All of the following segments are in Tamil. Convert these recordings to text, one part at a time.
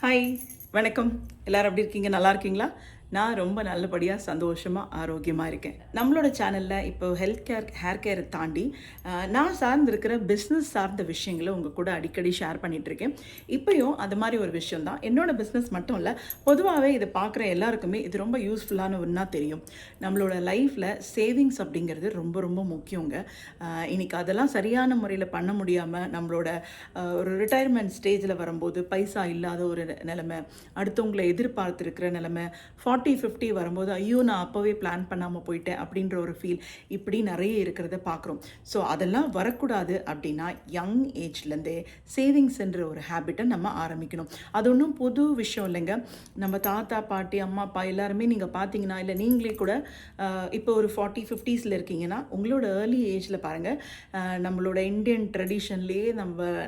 ஹாய், வணக்கம். எல்லாரும் எப்படி இருக்கீங்க? நல்லா இருக்கீங்களா? நான் ரொம்ப நல்லபடியா, சந்தோஷமா, ஆரோக்கியமா இருக்கேன். நம்மளோட சேனல்ல இப்போ ஹெல்த் கேர், ஹேர் கேர தாண்டி நான் சார்ந்திருக்கிற பிஸ்னஸ் சார்ந்த விஷயங்கள உங்க கூட அடிக்கடி ஷேர் பண்ணிட்டுருக்கேன். இப்பயும் அது மாரி ஒரு விஷயம் தான். என்னோட பிஸ்னஸ் மட்டும் இல்ல, பொதுவாவே இத பார்க்குற எல்லாருக்குமே இது ரொம்ப யூஸ்ஃபுல்லான ஒண்ணா தெரியும். நம்மளோட லைஃப்ல சேவிங்ஸ் அப்படிங்கிறது ரொம்ப ரொம்ப முக்கியங்க. இன்னைக்கு அதெல்லாம் சரியான முறையில பண்ண முடியாம, நம்மளோட ஒரு ரிட்டயர்மெண்ட் ஸ்டேஜ்ல வரும்போது பைசா இல்லாத ஒரு நிலைமை, அடுத்தவங்கள எதிர்பார்த்திருக்கிற நிலைமை, 40, 50 வரும்போது, ஐயோ! நான் அப்பவே பிளான் பண்ணாம போயிட்டேன் அப்படின்ற ஒரு ஃபீல், இப்படி நெறைய இருக்கிறத பார்க்குறோம். ஸோ அதெல்லாம் வரக்கூடாது அப்படின்னா, யங் ஏஜ்லேருந்தே சேவிங்ஸ்ன்ற ஒரு ஹேபிட்டை நம்ம ஆரம்பிக்கணும். அது ஒண்ணும் புது விஷயம் இல்லைங்க. நம்ம தாத்தா, பாட்டி, அம்மா, அப்பா எல்லாருமே நீங்க பார்த்தீங்கன்னா, இல்ல நீங்களே கூட இப்போ ஒரு 40, 50ஸ்ல இருக்கீங்கன்னா, உங்களோட ஏர்லி ஏஜ்ல பாருங்க, நம்மளோட இந்தியன் ட்ரெடிஷன்லேயே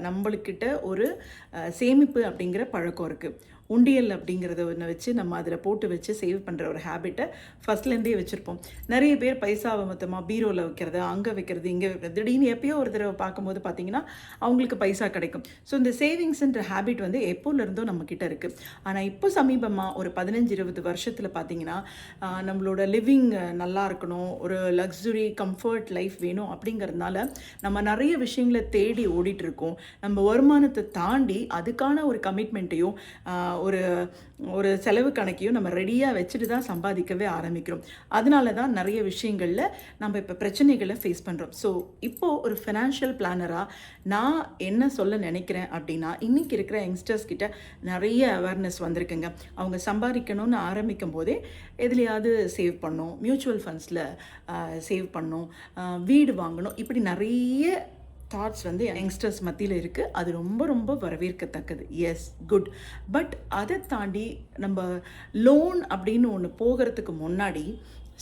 நம்மளுக்கிட்ட ஒரு சேமிப்பு அப்படிங்கிற பழக்கம் இருக்கு. உண்டியல் அப்படிங்கிறத ஒண்ண வச்சு நம்ம அதில போட்டு வச்சு சேவ் பண்ற ஒரு ஹேபிட்ட ஃபர்ஸ்ட்லேருந்தே வச்சிருப்போம். நெறைய பேர் பைசாவ மொத்தமா பீரோல வைக்கிறது, அங்க வைக்கிறது, இங்க வைக்கிறது, திடீர்னு எப்பயோ ஒரு தடவ பார்க்கும்போது பார்த்தீங்கன்னா, அவங்களுக்கு பைசா கிடைக்கும். ஸோ இந்த சேவிங்ஸ்ன்ற ஹேபிட் வந்து எப்போலேருந்தோ நம்மகிட்ட இருக்கு. ஆனா இப்போ சமீபமா ஒரு 15, 20 வருஷத்துல பார்த்தீங்கன்னா, நம்மளோட லிவிங் நல்லா இருக்கணும், ஒரு லக்ஸுரி, கம்ஃபர்ட் லைஃப் வேணும் அப்படிங்கிறதுனால, நம்ம நெறைய விஷயங்கள தேடி ஓடிட்டு இருக்கோம். நம்ம வருமானத்த தாண்டி அதுக்கான ஒரு கமிட்மெண்ட்டையும், ஒரு ஒரு செலவு கணக்கையும் நம்ம ரெடியா வச்சுட்டு தான் சம்பாதிக்கவே ஆரம்பிக்கிறோம். அதனால தான் நெறைய விஷயங்கள்ல நம்ம இப்ப பிரச்சனைகள ஃபேஸ் பண்றோம். ஸோ இப்போ ஒரு ஃபினான்ஷியல் பிளானரா நான் என்ன சொல்ல நினைக்கிறேன் அப்படின்னா, இன்னைக்கு இருக்கிற யங்ஸ்டர்ஸ் கிட்ட நெறைய அவேர்னஸ் வந்திருக்குங்க. அவங்க சம்பாதிக்கணும்னு ஆரம்பிக்கும் போதே எதுலயாவது சேவ் பண்ணணும், மியூச்சுவல் ஃபண்ட்ஸ்ல சேவ் பண்ணணும், வீடு வாங்கணும், இப்படி நெறைய தாட்ஸ் வந்து யங்ஸ்டர்ஸ் மத்தியில இருக்கு. அது ரொம்ப ரொம்ப வரவேற்கத்தக்கது. S, good. பட் அத தாண்டி நம்ம லோன் அப்படின்னு ஒண்ணு போகறதுக்கு முன்னாடி,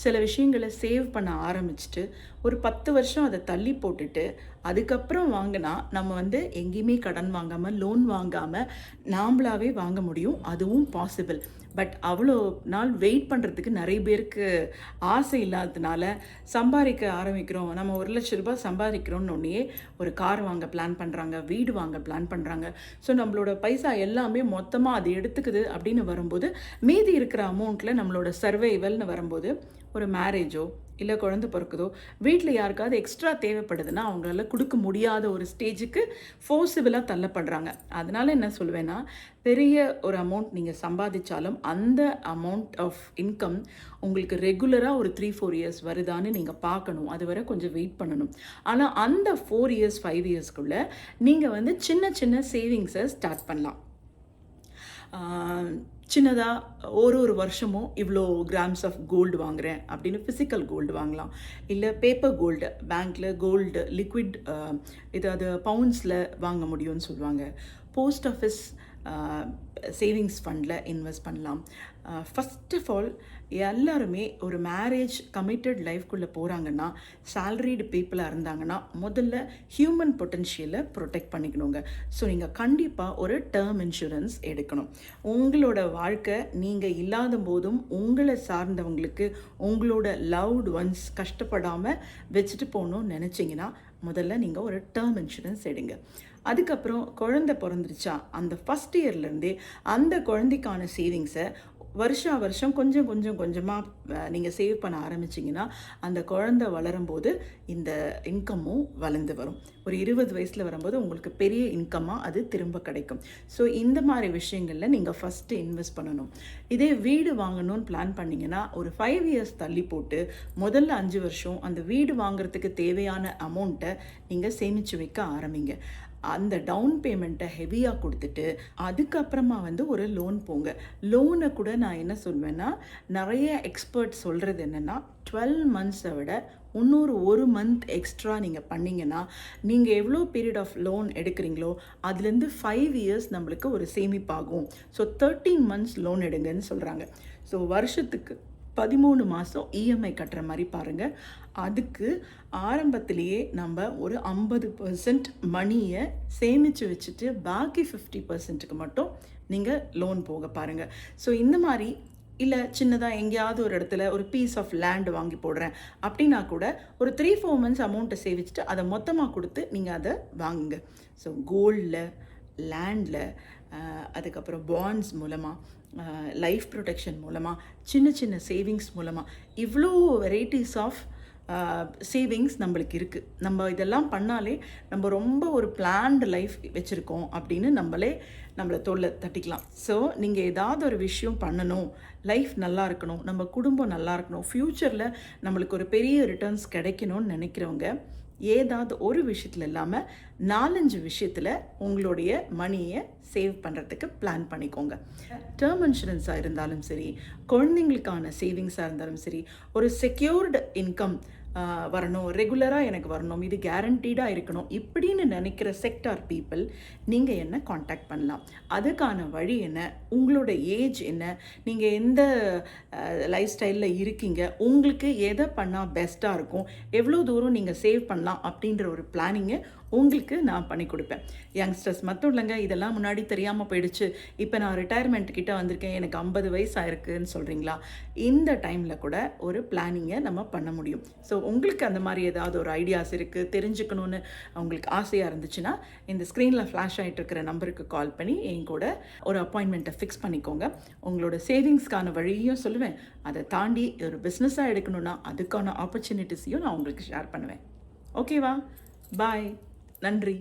சில விஷயங்கள சேவ் பண்ண ஆரம்பிச்சுட்டு, ஒரு 10 வருஷம் அத தள்ளி போட்டுட்டு, அதுக்கப்புறம் வாங்குனா, நம்ம வந்து எங்கேயுமே கடன் வாங்காம, லோன் வாங்காம, நாம்பளாவே வாங்க முடியும். அதுவும் பாசிபிள். பட் அவ்வளோ நாள் வெயிட் பண்றதுக்கு நெறைய பேருக்கு ஆசை இல்லாததுனால, சம்பாதிக்க ஆரம்பிக்கிறோம். நம்ம ரூ. 1,00,000 சம்பாதிக்கிறோம்னோனயே, ஒரு கார் வாங்க பிளான் பண்றாங்க, வீடு வாங்க பிளான் பண்றாங்க. ஸோ நம்மளோட பைசா எல்லாமே மொத்தமா அது எடுத்துக்குது அப்படின்னு வரும்போது, மீதி இருக்கிற அமௌண்ட்ல நம்மளோட சர்வைவல்னு வரும்போது, ஒரு மேரேஜோ, இல்ல குழந்தை பொறக்குதோ, வீட்ல யாருக்காவது எக்ஸ்ட்ரா தேவைப்படுதுன்னா, அவங்களால குடுக்க முடியாத ஒரு ஸ்டேஜுக்கு ஃபோர்ஸிபிளா தள்ளப்படுறாங்க. அதனால என்ன சொல்லுவேன்னா, பெரிய ஒரு அமௌண்ட் நீங்க சம்பாதிச்சாலும், அந்த அமௌண்ட் ஆஃப் இன்கம் உங்களுக்கு ரெகுலரா ஒரு 3, 4 இயர்ஸ் வருதான்னு நீங்க பார்க்கணும். அதுவரை கொஞ்சம் வெயிட் பண்ணணும். ஆனா அந்த 4 இயர்ஸ், 5 இயர்ஸ்க்குள்ள நீங்க வந்து சின்ன சின்ன சேவிங்ஸ ஸ்டார்ட் பண்ணலாம். சின்னதா ஒரு வருஷமும் இவ்வளோ கிராம்ஸ் ஆஃப் கோல்டு வாங்குறேன் அப்படின்னு ஃபிசிக்கல் கோல்டு வாங்கலாம். இல்ல பேப்பர் கோல்டு, பேங்க்ல கோல்டு லிக்விட் ஏதாவது பவுண்ட்ஸ்ல வாங்க முடியும்னு சொல்லுவாங்க. போஸ்ட் ஆஃபீஸ் சேவிங்ஸ் ஃபண்டில் இன்வெஸ்ட் பண்ணலாம். ஃபர்ஸ்ட் ஆஃப் ஆல் எல்லாருமே ஒரு மேரேஜ் கமிட்டட் லைஃப்குள்ளே போகிறாங்கன்னா, சேலரிடு பீப்புளாக இருந்தாங்கன்னா, முதல்ல ஹியூமன் பொட்டென்ஷியலை ப்ரொடெக்ட் பண்ணிக்கணுங்க. ஸோ நீங்கள் கண்டிப்பாக ஒரு டேர்ம் இன்சூரன்ஸ் எடுக்கணும். உங்களோட வாழ்க்கை நீங்கள் இல்லாத போதும் உங்களை சார்ந்தவங்களுக்கு, உங்களோட லவ்டு ஒன்ஸ் கஷ்டப்படாமல் வச்சுட்டு போகணும்னு நினச்சிங்கன்னா, முதல்ல நீங்கள் ஒரு டேர்ம் இன்சூரன்ஸ் எடுங்க. அதுக்கப்புறம் குழந்தை பிறந்துருச்சா, அந்த ஃபஸ்ட் இயர்லேருந்தே அந்த குழந்தைக்கான சேவிங்ஸை வருஷா வருஷம் கொஞ்சம் கொஞ்சம் கொஞ்சமாக நீங்கள் சேவ் பண்ண ஆரம்பிச்சிங்கன்னா, அந்த குழந்தை வளரும்போது இந்த இன்கமும் வளர்ந்து வரும். ஒரு 20 வயசில் வரும்போது உங்களுக்கு பெரிய இன்கமாக அது திரும்ப கிடைக்கும். ஸோ இந்த மாதிரி விஷயங்களில் நீங்கள் ஃபஸ்ட்டு இன்வெஸ்ட் பண்ணணும். இதே வீடு வாங்கணும்னு பிளான் பண்ணிங்கன்னா, ஒரு 5 இயர்ஸ் தள்ளி போட்டு முதல்ல 5 வருஷம் அந்த வீடு வாங்குறதுக்கு தேவையான அமௌண்ட்டை நீங்கள் சேமித்து வைக்க ஆரம்பிங்க. அந்த டவுன் பேமெண்ட்டை ஹெவியாக கொடுத்துட்டு, அதுக்கப்புறமா வந்து ஒரு லோன் போங்க. லோனை கூட நான் என்ன சொல்வேன்னா, நிறைய எக்ஸ்பர்ட் சொல்கிறது என்னென்னா, 12 மந்த்ஸை விட இன்னொரு 1 மந்த் எக்ஸ்ட்ரா நீங்கள் பண்ணிங்கன்னா, நீங்கள் எவ்வளோ பீரியட் ஆஃப் லோன் எடுக்கிறீங்களோ அதுலேருந்து 5 இயர்ஸ் நம்மளுக்கு ஒரு சேமிப்பாகும். ஸோ 13 மந்த்ஸ் லோன் எடுங்கன்னு சொல்கிறாங்க. ஸோ வருஷத்துக்கு 13 மாதம் இஎம்ஐ கட்டுற மாதிரி பாருங்கள். அதுக்கு ஆரம்பத்திலேயே நம்ம ஒரு 50% மணியை சேமித்து வச்சுட்டு, பாக்கி 50%க்கு மட்டும் நீங்கள் லோன் போக பாருங்கள். ஸோ இந்த மாதிரி இல்ல சின்னதாக எங்கேயாவது ஒரு இடத்துல ஒரு பீஸ் ஆஃப் லேண்ட் வாங்கி போடுறேன் அப்படின்னா கூட, ஒரு 3, 4 மந்த்ஸ் அமௌண்ட்டை சேவிச்சுட்டு அதை மொத்தமாக கொடுத்து நீங்கள் அதை வாங்குங்க. ஸோ கோல்டில், லேண்டில், அதுக்கப்புறம் பாண்ட்ஸ் மூலமாக, லைஃப் ப்ரொடெக்ஷன் மூலமாக, சின்ன சின்ன சேவிங்ஸ் மூலமாக இவ்வளோ வெரைட்டிஸ் ஆஃப் சேவிங்ஸ் நம்மளுக்கு இருக்குது. நம்ம இதெல்லாம் பண்ணாலே நம்ம ரொம்ப ஒரு பிளான்டு லைஃப் வச்சுருக்கோம் அப்படின்னு நம்மளை தோல்ல தட்டிக்கலாம். ஸோ நீங்கள் ஏதாவது ஒரு விஷயம் பண்ணணும், லைஃப் நல்லா இருக்கணும், நம்ம குடும்பம் நல்லா இருக்கணும், ஃப்யூச்சரில் நம்மளுக்கு ஒரு பெரிய ரிட்டர்ன்ஸ் கிடைக்கணும்னு நினைக்கிறவங்க ஏதாவது ஒரு விஷயத்தில் இல்லாமல் 4-5 விஷயத்தில் உங்களுடைய மணியை சேவ் பண்ணுறதுக்கு பிளான் பண்ணிக்கோங்க. டேர்ம் இன்சூரன்ஸாக இருந்தாலும் சரி, குழந்தைங்களுக்கான சேவிங்ஸாக இருந்தாலும் சரி, ஒரு செக்யூர்டு இன்கம் வரணும், ரெகுலராக எனக்கு வரணும், இது கேரண்டீடாக இருக்கணும் இப்படின்னு நினைக்கிற செக்டார் பீப்புள் நீங்கள் என்ன காண்டாக்ட் பண்ணலாம். அதுக்கான வழி என்ன, உங்களோட ஏஜ் என்ன, நீங்கள் எந்த லைஃப் ஸ்டைலில் இருக்கீங்க, உங்களுக்கு எதை பண்ணால் பெஸ்ட்டாக இருக்கும், எவ்வளோ தூரம் நீங்கள் சேவ் பண்ணலாம் அப்படின்ற ஒரு பிளானிங்கை உங்களுக்கு நான் பண்ணி கொடுப்பேன். யங்ஸ்டர்ஸ் மட்டும் இல்லைங்க, இதெல்லாம் முன்னாடி தெரியாமல் போயிடுச்சு, இப்போ நான் ரிட்டையர்மெண்ட் கிட்ட வந்திருக்கேன், எனக்கு 50 வயசு ஆயிருக்குன்னு சொல்கிறீங்களா, இந்த டைமில் கூட ஒரு பிளானிங்கை நம்ம பண்ண முடியும். ஸோ உங்களுக்கு அந்த மாதிரி ஏதாவது ஒரு ஐடியாஸ் இருக்குது, தெரிஞ்சுக்கணுன்னு உங்களுக்கு ஆசையாக இருந்துச்சுன்னா இந்த ஸ்க்ரீனில் ஃப்ளாஷ் ஆகிட்டு இருக்கிற நம்பருக்கு கால் பண்ணி என் கூட ஒரு அப்பாயின்மெண்ட்டை ஃபிக்ஸ் பண்ணிக்கோங்க. உங்களோட சேவிங்ஸ்க்கான வழியும் சொல்லுவேன், அதை தாண்டி ஒரு பிஸ்னஸாக எடுக்கணுன்னா அதுக்கான ஆப்பர்ச்சுனிட்டிஸையும் நான் உங்களுக்கு ஷேர் பண்ணுவேன். ஓகேவா? பாய். நன்றி.